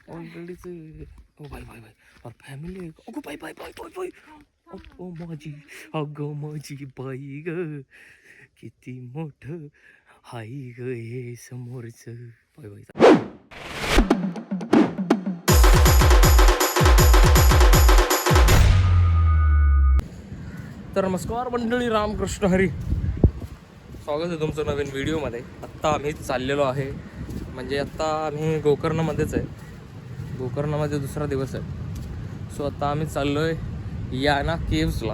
ऑलरेडीच. ओ bye bye bye. और family आहे. अगो bye bye bye bye bye. अगो माझी, अगो माझी बाई ग, किती मोठं हाय ग हे समोरच. Bye bye. तर नमस्कार मंडळी, रामकृष्ण हरी. स्वागत आहे तुमचं नवीन व्हिडिओमध्ये. आत्ता आम्ही चाललेलो आहे, म्हणजे आत्ता आम्ही गोकर्णमध्येच आहे. गोकर्णमध्ये दुसरा दिवस आहे. सो आत्ता आम्ही चाललो आहे याना केव्सला.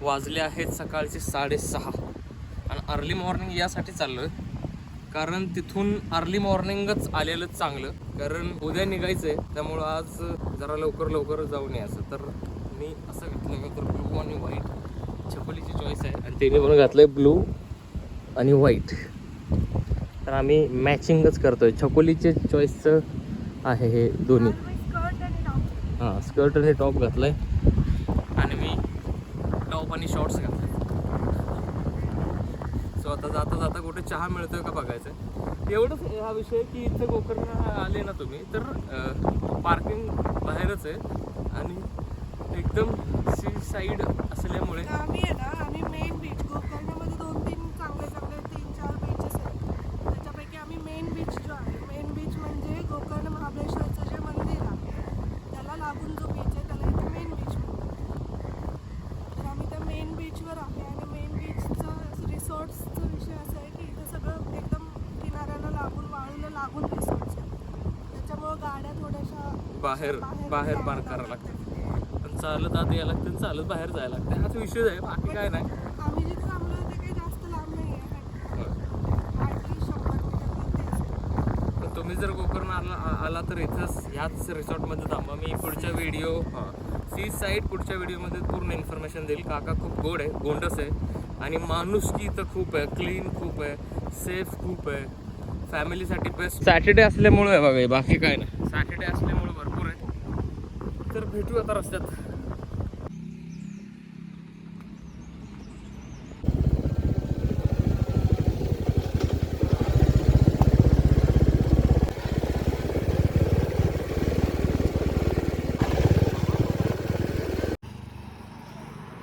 वाजले आहेत सकाळचे 6:30 आणि अर्ली मॉर्निंग यासाठी चाललो आहे कारण तिथून अर्ली मॉर्निंगच आलेलं चांगलं. कारण उद्या निघायचं आहे, त्यामुळं आज जरा लवकर जाऊन यायचं. तर मी असं घेतलं तर ब्लू आणि व्हाईट छकुलीची चॉईस आहे आणि तिने पण घातलं आहे ब्लू आणि व्हाईट. तर आम्ही मॅचिंगच करतो आहे. छकुलीचे चॉईसचं आहे हे दोन्ही. हां, स्कर्ट आणि टॉप घातलं आहे आणि मी टॉप आणि शॉर्ट्स घातले. सो आता जाता कुठे चहा मिळतोय का बघायचं आहे. एवढंच हा विषय की इथं गोकर्ण आले ना तुम्ही तर पार्किंग बाहेरच आहे आणि एकदम सी साईड असल्यामुळे आम्ही मेन बीच गोकर्णमध्ये 2-3 चांगले 3-4 बीचेस आहेत. त्याच्यापैकी आम्ही मेन बीच जो आहे, मेन बीच म्हणजे गोकर्ण महाबळेश्वरचं जे मंदिर आहे त्याला लागून जो बीच आहे त्याला इथे मेन बीच म्हणतात. तर आम्ही त्या मेन बीचवर आहे आणि मेन बीचचं रिसॉर्ट्सचा विषय असा आहे की इथं सगळं एकदम किनाऱ्याला लागून, वाळूला लागून रिसॉर्ट्स आहेत. त्याच्यामुळं गाड्या थोड्याशा बाहेर पार्क करावं लागतं. चालत आत यायला लागतं, चालत बाहेर जायला लागतं. हाच विषय आहे, बाकी काय नाही. आम्ही जिथे थांबलो ते काही जास्त लांब नाही आहे. 100 मीटर. पण तुम्ही जर गोकर्ण आला तर इथंच ह्याच रिसॉर्टमध्ये थांबा. मी पुढच्या व्हिडिओ सी साईड पुढच्या व्हिडिओमध्ये पूर्ण इन्फॉर्मेशन देईल. काका खूप गोड आहे, गोंडस आहे आणि माणुसकी इथं खूप आहे, क्लीन खूप आहे, सेफ खूप आहे, फॅमिलीसाठी बेस्ट. सॅटर्डे असल्यामुळं आहे बघा, बाकी काय नाही. सॅटर्डे असल्यामुळं भरपूर आहे. तर भेटू आता रस्त्यात.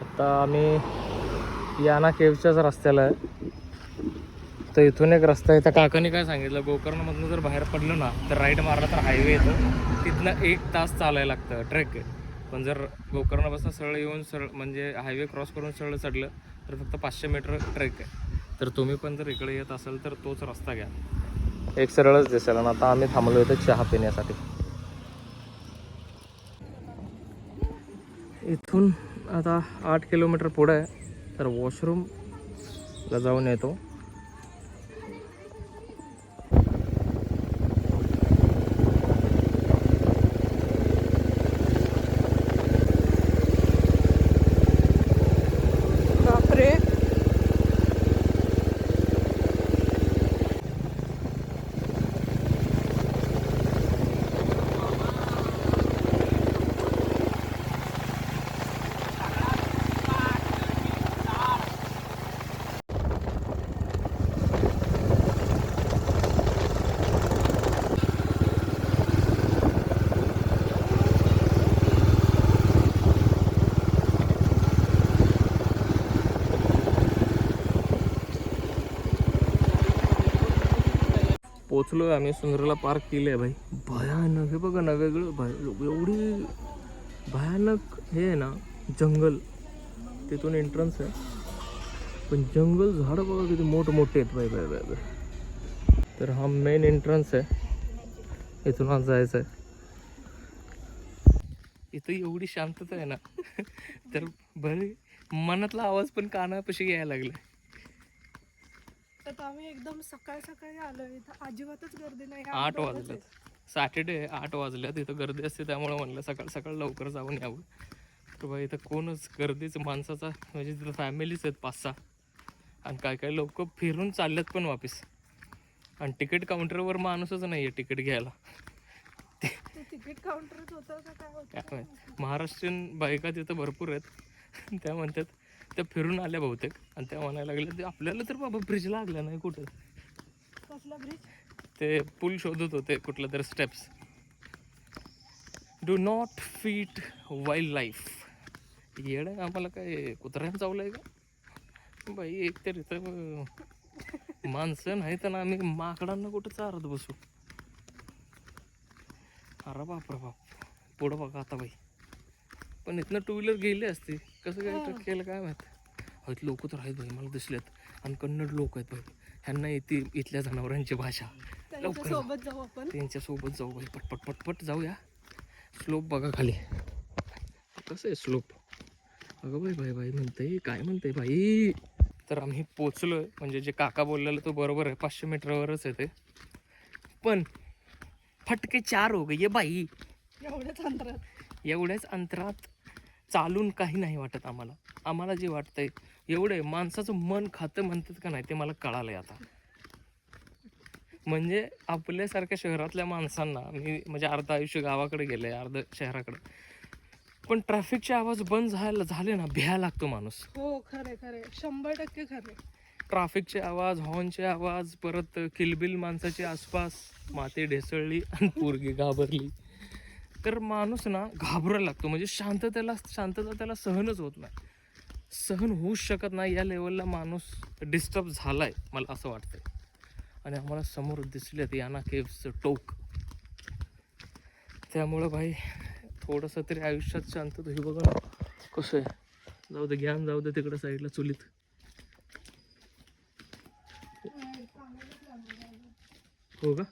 आता आम्ही याना केव्सच्याच रस्त्याला आहे. तर इथून एक रस्ता आहे. त्या काकाने काय सांगितलं, गोकर्णमधून जर बाहेर पडलं ना तर राईट मारला तर हायवे येतो. तिथनं 1 तास चालायला लागतं, ट्रेक आहे. पण जर गोकर्णापासून सरळ येऊन म्हणजे हायवे क्रॉस करून सरळ चढलं तर फक्त 500 मीटर ट्रेक आहे. तर तुम्ही पण जर इकडे येत असाल तर तोच रस्ता घ्या, एक सरळच दिसेल. आणि आता आम्ही थांबलो इथं चहा पिण्यासाठी. इथून आता 8 किलोमीटर पुढे आहे. तर वॉशरूमला जाऊन येतो. पोचलो आहे आम्ही. सुंदरला पार्क केलं आहे भाई. भयानक हे बघा ना, वेगळं एवढी भयानक हे आहे ना जंगल. तिथून एंट्रन्स आहे पण जंगल झाडं बघा किती मोठमोठे आहेत बाय. तर हा मेन एंट्रन्स आहे, इथून आज जायचं आहे. इथं एवढी शांतता आहे ना तर बरे मनातला आवाज पण कानापाशी यायला लागला. तर आम्ही एकदम सकाळी आलो. इथं अजिबातच गर्दी नाही. 8 वाजल्यात, सॅटर्डे 8 वाजल्यात. इथं गर्दी असते त्यामुळं म्हणलं सकाळ लवकर जाऊन यावं. तर बाई इथं कोणच गर्दीच माणसाचा, म्हणजे तिथं फॅमिलीच आहेत 5-6 आणि काय लोक फिरून चालल्यात पण वापस. आणि तिकीट काउंटरवर माणूसच नाही आहे तिकीट घ्यायला. तिकीट काउंटरच होतं का काय होतं? महाराष्ट्रीयन बायका तिथं भरपूर आहेत. त्या म्हणतात, त्या फिरून आल्या बहुतेक आणि त्या म्हणायला लागल्या आपल्याला तर बाबा ब्रिज लागला नाही कुठं. कसला ब्रिज? ते पूल शोधत होते, कुठला तरी steps. Do not feed wildlife. येडं आम्हाला काय कुत्र्यानं चावलंय का बाई? एकतर इथं माणसं नाही तर आम्ही माकडांना कुठं चारत बसू. अरे बाप रे बाप. पुढं बघा आता बाई. पण इथनं टू व्हीलर गेली असती. कसं काय केलं काय माहित. हयत लोक तर आहेत भाई, मला दिसलेत. आणि कन्नड लोक आहेत भाई. ह्यांना येते इथल्या जनावरांची भाषा. लवकर सोबत जाऊ आपण. त्यांच्यासोबत जाऊ भाई. पटपट पटपट जाऊया. स्लोप बघा खाली कसं आहे स्लोप. अगं बाई बाई बाई म्हणते काय म्हणते बाई. तर आम्ही पोचलोय. म्हणजे जे काका बोललेलं तो बरोबर आहे. 500 मीटरवरच आहे ते. पण फटके 4 हो गए बाई. एवढ्याच अंतरात चालून काही नाही वाटत आम्हाला. आम्हाला जे वाटतंय एवढे माणसाचं मन खातं म्हणतात का नाही ते मला कळालंय आता. म्हणजे आपल्यासारख्या शहरातल्या माणसांना मी म्हणजे अर्ध आयुष्य गावाकडे गेले, अर्ध शहराकडे. पण ट्रॅफिकचे आवाज बंद झाले ना भ्या लागतो माणूस. हो खरे खरे 100% खरे. ट्रॅफिकचे आवाज, हॉर्नचे आवाज, परत किलबिल माणसाची आसपास, माती ढेसळली आणि पोरगी घाबरली तर माणूस ना घाबरायला लागतो. म्हणजे शांतता त्याला सहनच होत नाही. सहन होऊच शकत नाही. या लेवलला माणूस डिस्टर्ब झालाय मला असं वाटतंय. आणि आम्हाला समोर दिसलेत याना केव्हचं टोक. त्यामुळं भाई थोडंसं तरी आयुष्यात शांतता. हे बघा ना कसं आहे. जाऊ दे ज्ञान जाऊ दे तिकडं साईडला चुलीत. हो का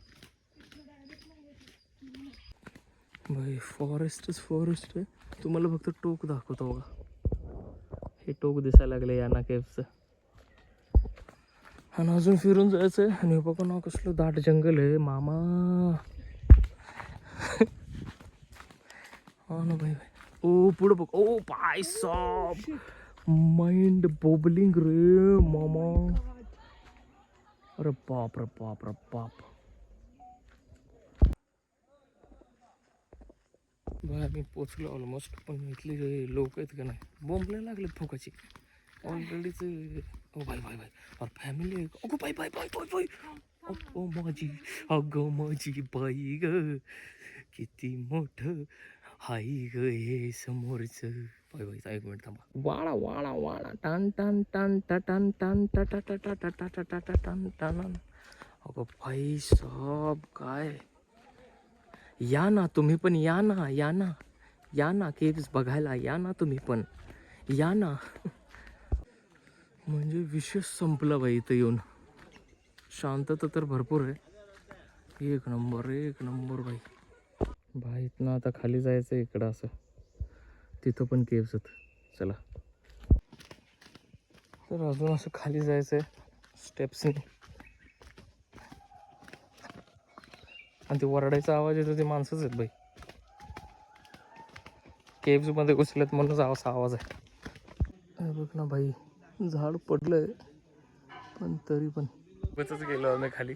भाई. फॉरेस्ट आहे. तुम्हाला फक्त टोक दाखवतो बघा. हे टोक दिसायला लागले याना केव्हचं. आणि अजून फिरून जायचं आहे. आणि बघा ना कसलं दाट जंगल आहे मामा. हा ना भाई. ओ पुढं बघ. ओ पाय सॉब माइंड बोबलिंग रे मामा. अरे बाप रे बाप रे बाप. भाई आम्ही पोचलो ऑलमोस्ट. पण इथले लोक आहेत का नाही बोंबले लागलेत फुकाची ऑलरेडीच. ओ बाय बाय बाय. और फॅमिली. अगो bye bye bye bye bye. अगो माझी अगं माझी बाई ग किती मोठं हाय ग हे समोरच. Bye bye. एक मिनिट थांबा. वाळा वाळा वाळा टान टान टान टा टान टान टा टा टा टा टा टा टा टा टा टान टान. अगं भाई साहब काय. या ना तुम्ही पण. या ना या ना या ना केव्स बघायला या ना तुम्ही पण. या ना. म्हणजे विशेष संपला बाई इथं येऊन. शांतता तर भरपूर आहे. एक नंबर बाई. भाई इथनं आता खाली जायचं इकडं असं. तिथं पण केव्स आहेत. चला तर अजून असं खाली जायचं आहे स्टेप्सनी. आणि ते वरडायचा आवाज येतो ते माणसंच आहेत बाई. केव्स मध्ये घुसलेत म्हणूनच असा आवाज आहे. बघ ना भाई झाड पडलंय पण तरी पण बचच गेलो आम्ही खाली.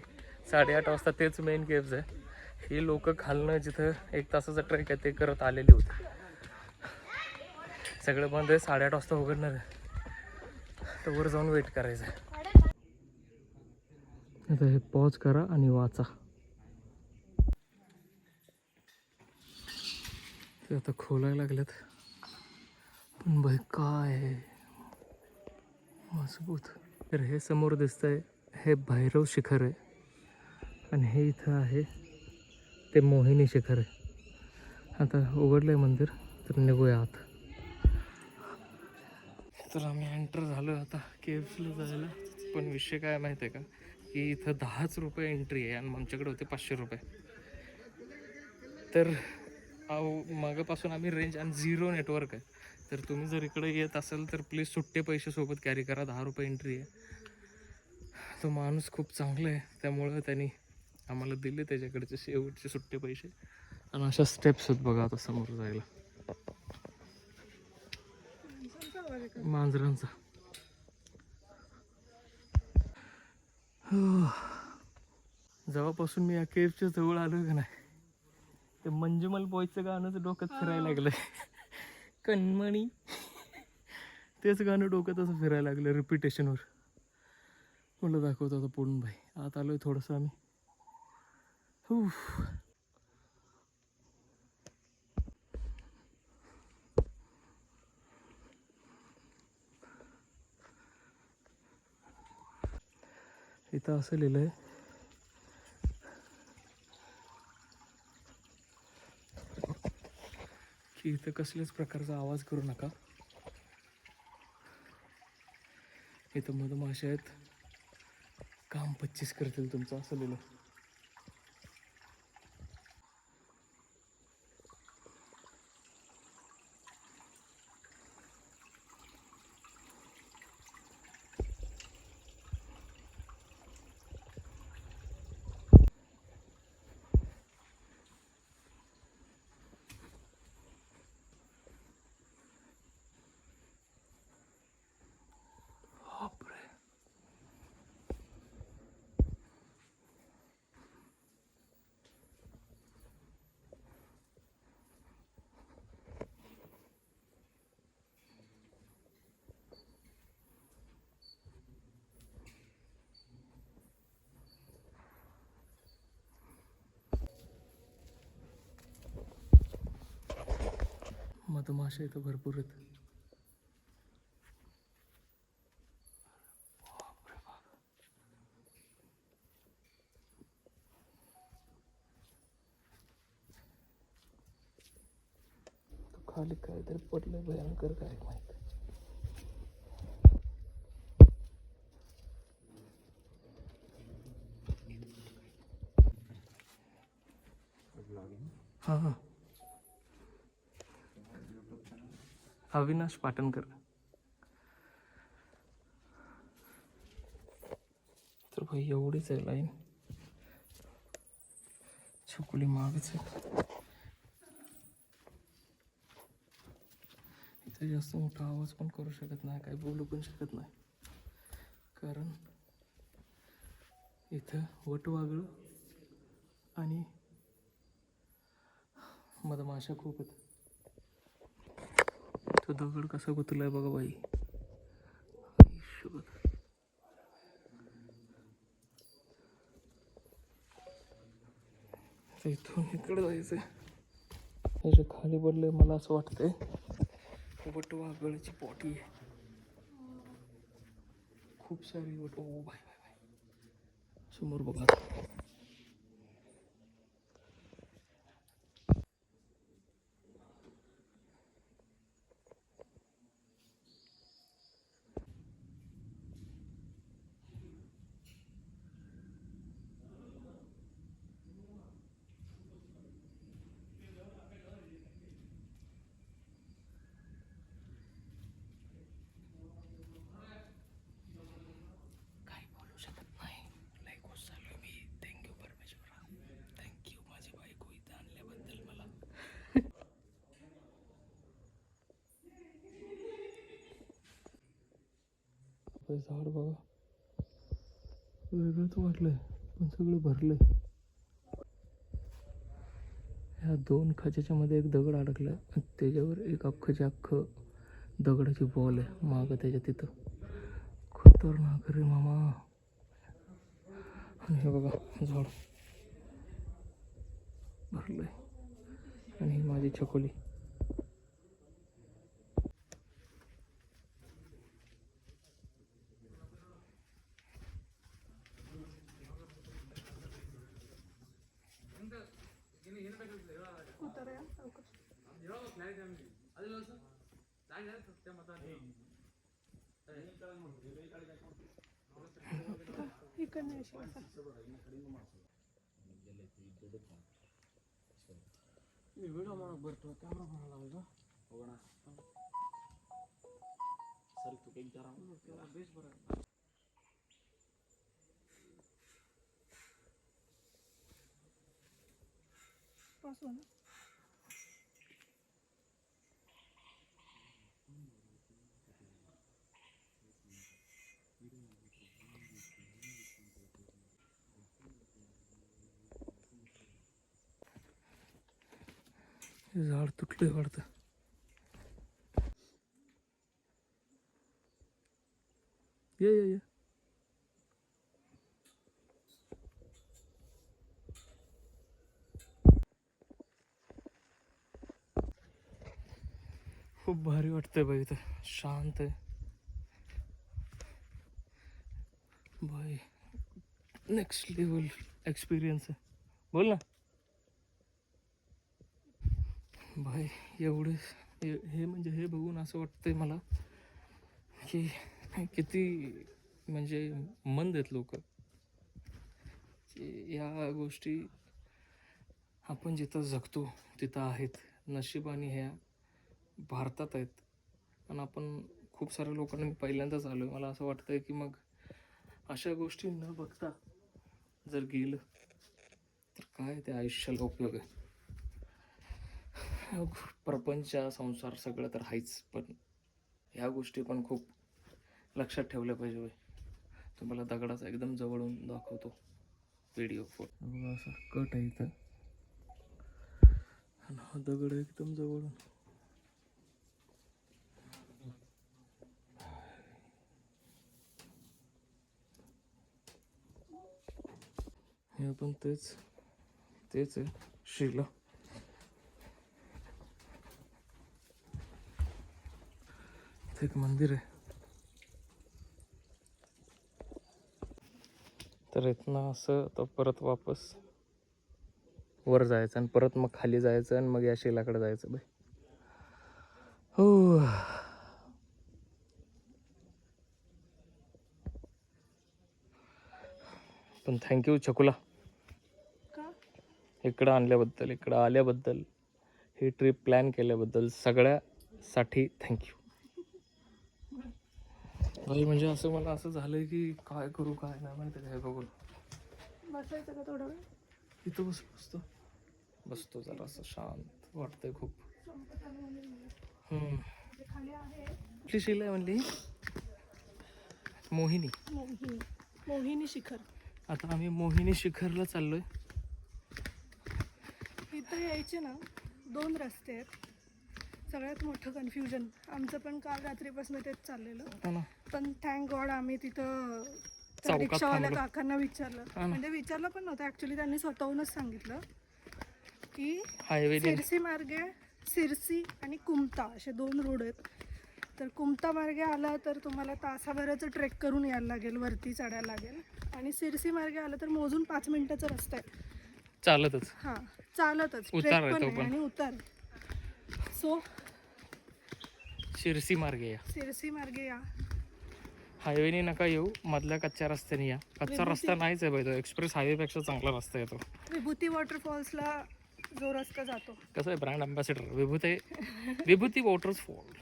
8:30 वाजता. तेच मेन केव्स आहे. ही लोक खालनं जिथं 1 तासाचा ट्रेक आहे ते करत आलेली होती. सगळं बंद आहे. 8:30 वाजता उघडणार आहे. तर वर जाऊन वेट करायचं आहे. आता हे पॉज करा आणि वाचा. ते आता खोलायला लागलेत. पण भाई काय आहे मजबूत. तर हे समोर दिसतंय हे भैरव शिखर आहे. आणि हे इथं आहे ते मोहिनी शिखर आहे. आता उघडलंय मंदिर तर निघूया आत. तर आम्ही एंटर झालो आता केव्सला जायला. पण विषय काय माहिती आहे का की इथं 10च रुपये एंट्री आहे आणि आमच्याकडे होते 500 रुपये. तर मागापासून आम्ही रेंज आणि 0 नेटवर्क आहे. तर तुम्ही जर इकडे येत असाल तर प्लीज सुट्टे पैसे सोबत कॅरी करा. 10 रुपये एंट्री आहे. तो माणूस खूप चांगला आहे त्यामुळं त्यांनी आम्हाला दिले त्याच्याकडचे शेवटचे सुट्टे पैसे. आणि अशा स्टेप्स आहेत बघा आता समोर जायला मांजरांचा. जेव्हापासून मी या केव्हच्या जवळ आलो का नाही ते मंजुमल बॉयचं गाणं डोक्यात फिरायला लागलं. कणमणी तेच गाणं डोक्यात असं फिरायला लागलं रिपिटेशनवर. मला दाखवतो आता पूर्ण भाई. आत आलोय थोडंसं आम्ही. इथं असं लिहिलं आहे की इथं कसल्याच प्रकारचा आवाज करू नका. इथं मधमाशा आहेत, काम 25 करतील तुमचं, असं लिहिलं. बापरे. मधमाशा इथं भरपूर आहेत. खाली काहीतरी पडलंय भयंकर, काय माहित. हां हां, अविनाश पाटणकर. तर भाई एवढीच आहे लाईन. छकुली मागच आहे. इथे जास्त मोठा आवाज पण करू शकत नाही, काही बोलू पण शकत नाही, कारण इथं वटवागळं आणि मधमाशा खूप आहेत. तो दगड कसा गुतलाय बघा बाई. इथून इकडे जायचंय. त्याच्या खाली पडले मला असं वाटतंय वटवागळाची पॉटी आहे. खूप सारी वट. ओ बाय बाय बाय, समोर बघा. काही बोलू शकत नाही, लय खुश झालो मी. थँक्यू परमेश्वरा, थँक्यू माझी बायको इथं आणल्याबद्दल मला. झाड बघा, वेगळंच वाटलंय पण सगळं भरलंय. ह्या 2 खाच्याच्या मध्ये एक दगड अडकलाय, त्याच्यावर एक अख्खच्या अख्खं दगडाची बॉल आहे मागं त्याच्या तिथं. खतरनाक रे मामा. आणि हे बघा झाड भरलंय. आणि ही माझी छकोली. इकडनं येशील असा. व्हिडिओ मला भरतो कॅमेरा बनायला लागला हो ना सर. तू काही जरा बेस बरं पासून झाड तुटले वाटतं. ये खूप भारी वाटतंय बाई, इथं शांत आहे बाई. नेक्स्ट लेवल एक्सपिरियन्स आहे. बोल ना भाई. एवढे हे म्हणजे हे बघून असं वाटतंय मला की किती म्हणजे मंद आहेत लोक. या गोष्टी आपण जिथं जगतो तिथं आहेत. नशिबाने ह्या भारतात आहेत. पण आपण खूप साऱ्या लोकांना मी पहिल्यांदाच आलो आहे. मला असं वाटतंय की मग अशा गोष्टी न बघता जर गेलं तर काय त्या आयुष्याला उपयोग आहे. प्रपंच संसार सगळं तर आहेच, पण ह्या गोष्टी पण खूप लक्षात ठेवल्या पाहिजे. तुम्हाला दगडाचा एकदम जवळून दाखवतो व्हिडिओ फोटो. असा कट आहे इथं, हा दगड एकदम जवळून. हे पण तेच आहे शिला. इथे एक मंदिर आहे. तर इथनं असं तर परत वापस वर जायचं आणि परत मग खाली जायचं आणि मग या शिलाकडे जायचं बाई. हो. पण थँक्यू छकुला का? इकडं आणल्याबद्दल, इकडं आल्याबद्दल, ही ट्रिप प्लॅन केल्याबद्दल सगळ्यासाठी थँक्यू भाई. म्हणजे असं मला असं झालंय की काय करू काय नाही माहिती काय बघून. बसायचं का थोडा वेळ? इथं बसतो जरा असं शांत वाटतंय खूप. खाली आहे कुठली शिला आहे म्हणली? मोहिनी. मोहिनी शिखर. आता आम्ही मोहिनी शिखरला चाललोय. इथं यायचे ना 2 रस्ते आहेत. सगळ्यात मोठं कन्फ्युजन आमचं पण काल रात्रीपासून तेच चाललेलं. पण थँक गॉड आम्ही तिथं त्या रिक्षावाल्या काकांना विचारलं. म्हणजे विचारलं पण नव्हतं ॲक्च्युली, त्यांनी स्वतःहूनच सांगितलं की सिरसी मार्गे सिरसी आणि कुमता असे 2 रोड आहेत. तर कुमता मार्गे आला तर तुम्हाला तासाभराचं ट्रेक करून यायला लागेल, वरती चढायला लागेल. आणि सिरसी मार्गे आलं तर मोजून 5 मिनिटाचा रस्ता आहे चालतच. हां चालतच, ट्रेक पण आहे आणि उतार. सो शिरसी मार्गे या. हायवेने नका येऊ, मधल्या कच्च्या रस्त्याने या. कच्चा रस्ता नाहीच आहे बाई, तो एक्सप्रेस हायवे पेक्षा चांगला रस्ता आहे तो. विभूती वॉटरफॉल्सला जो रस्ता जातो. कसं आहे ब्रँड अँबॅसेडर विभूती वॉटरफॉल.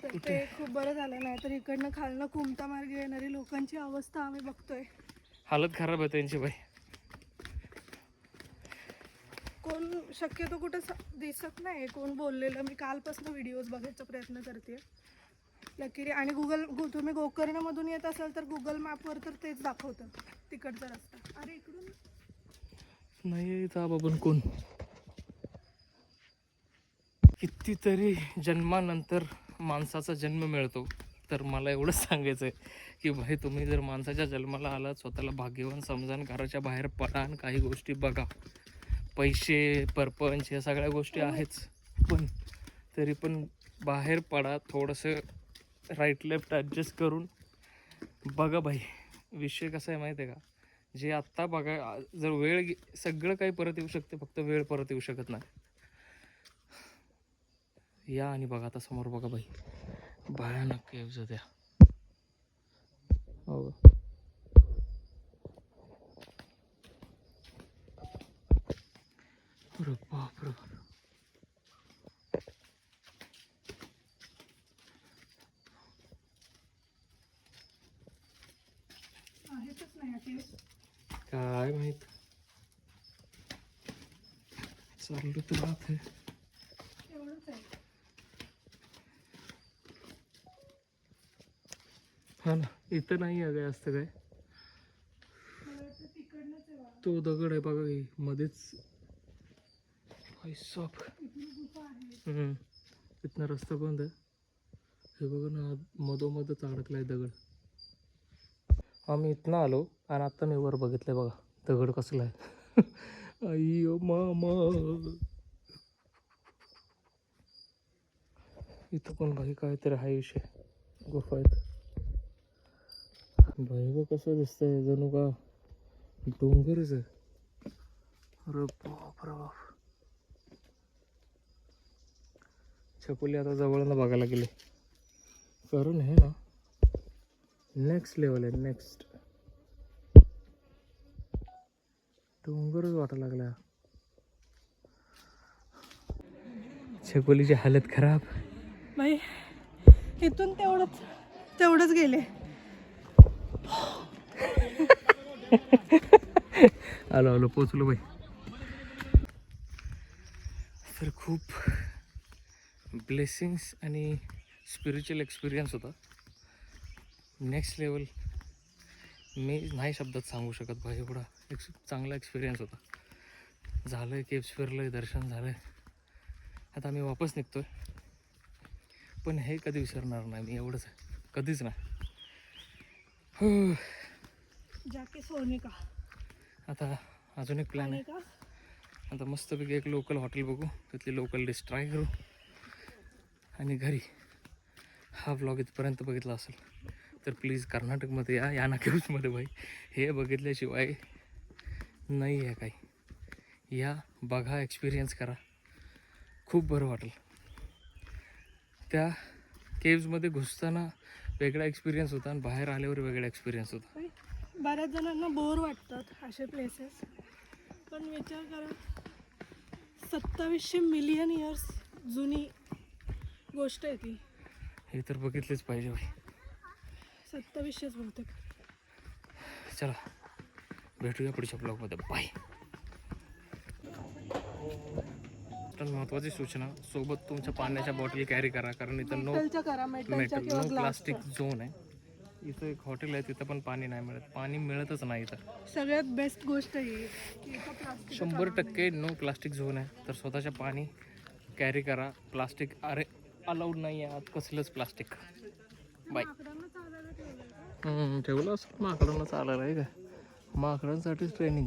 तर ते खूप बरं झालं, नाही तर इकडनं खालनं कुमता मार्गे येणारी लोकांची अवस्था आम्ही बघतोय. हालत खराब आहे त्यांची बाई. कोण शक्यतो कुठं दिसत नाही कोण बोललेलं. मी कालपासून व्हिडिओज बघायचा प्रयत्न करते लकीली. आणि तुम्ही गोकर्णमधून येत असाल तर गुगल मॅपवर तर तेच दाखवतं तिकडचा रस्ता. अरे इकडून नाही येत बाबा कोण. कितीतरी जन्मानंतर माणसाचा जन्म मिळतो. तर मला एवढंच सांगायचं आहे की भाई तुम्ही जर माणसाच्या जन्माला आलात, स्वतःला भाग्यवान समजा, घराच्या बाहेर पडा आणि काही गोष्टी बघा. पैसे परपंच या सगळ्या गोष्टी आहेच, पण तरी पण बाहेर पडा, थोडंसं राईट लेफ्ट ॲडजस्ट करून बघा भाई. विषय कसा आहे माहिती आहे का, जे आत्ता बघा, जर वेळ सगळं काही परत येऊ शकते, फक्त वेळ परत येऊ शकत नाही. या आणि बघा आता समोर बघा भाई, भयानक केव्ज त्या. हो अरे बापरे. काय माहित, चालू तर राहत आहे. हा ना, इथं नाही आहे काय असतं काय. तो दगड आहे बघा की मध्येच. इथनं रस्ता बंद आहे. हे बघा ना, मधोमधच अडकलाय दगड. आम्ही इथनं आलो आणि आता मी वर बघितलंय बघा दगड कसला आहे. अय्यो मामा, इथं पण भाई काहीतरी हा विषय गुफा आहेत. भाई बघ कसं दिसतंय, जणू का डोंगरच आहे. अरे बाप रे बाप. छकुली आता जवळनं बघायला गेले, कारण हे ना नेक्स्ट लेवल आहे. नेक्स्ट डोंगरच वाटायला लागला. छकुलीची हालत खराब. बाई इथून तेवढंच गेले. आलो पोचलो बाई. तर खूप ब्लेसिंग्स आणि स्पिरिच्युअल एक्सपिरियन्स होता. नेक्स्ट लेवल मी नाही शब्दात सांगू शकत भाई. एवढा चांगला एक्सपिरियन्स होता. झालं केव्स फिरलं, दर्शन झालं. आता आम्ही वापस निघतोय. पण हे कधी विसरणार नाही मी, एवढंच आहे, कधीच नाही. जाके सोने का. आता अजून एक प्लॅन आहे. का आता मस्तपैकी एक लोकल हॉटेल बघू, तिथली लोकल डिश ट्राय करू आणि घरी. हा व्लॉग इथपर्यंत बघितला असेल तर प्लीज कर्नाटकमध्ये या ना केव्समध्ये भाई. हे बघितल्याशिवाय नाही आहे काही. या, बघा, एक्सपिरियन्स करा, खूप बरं वाटेल. त्या केव्समध्ये घुसताना वेगळा एक्सपिरियन्स होता आणि बाहेर आल्यावर वेगळा एक्सपिरियन्स होता. बऱ्याच जणांना बोर वाटतात असे प्लेसेस, पण विचार करा 2700 मिलियन इयर्स जुनी गोष्ट आहे ती. हे तर बघितलेच पाहिजे भाई. 2700 बहुतेक. चला भेटूया पुढच्या ब्लॉगमध्ये. बाय. तर महत्त्वाची सूचना, सोबत तुमच्या पाण्याच्या बॉटल कॅरी करा, कारण इथं मेटलच्या करा, मेटलच्या मेटल किंवा नो ग्लासच्या. प्लास्टिक झोन आहे. इथं एक हॉटेल आहे, तिथं पण पाणी नाही मिळत. पाणी मिळतच नाही इथं. सगळ्यात बेस्ट गोष्ट ही की इथं प्लास्टिक 100% नो प्लास्टिक झोन आहे. तर स्वतःच्या पाणी कॅरी करा. प्लास्टिक अरे अलाउड नाही आहे आत, कसलंच प्लास्टिक. बाय. माकडांना चालायला ठेवलं का? ठेवलं असं माकडांना चालायला आहे का? माकडांसाठीच ट्रेनिंग आहे.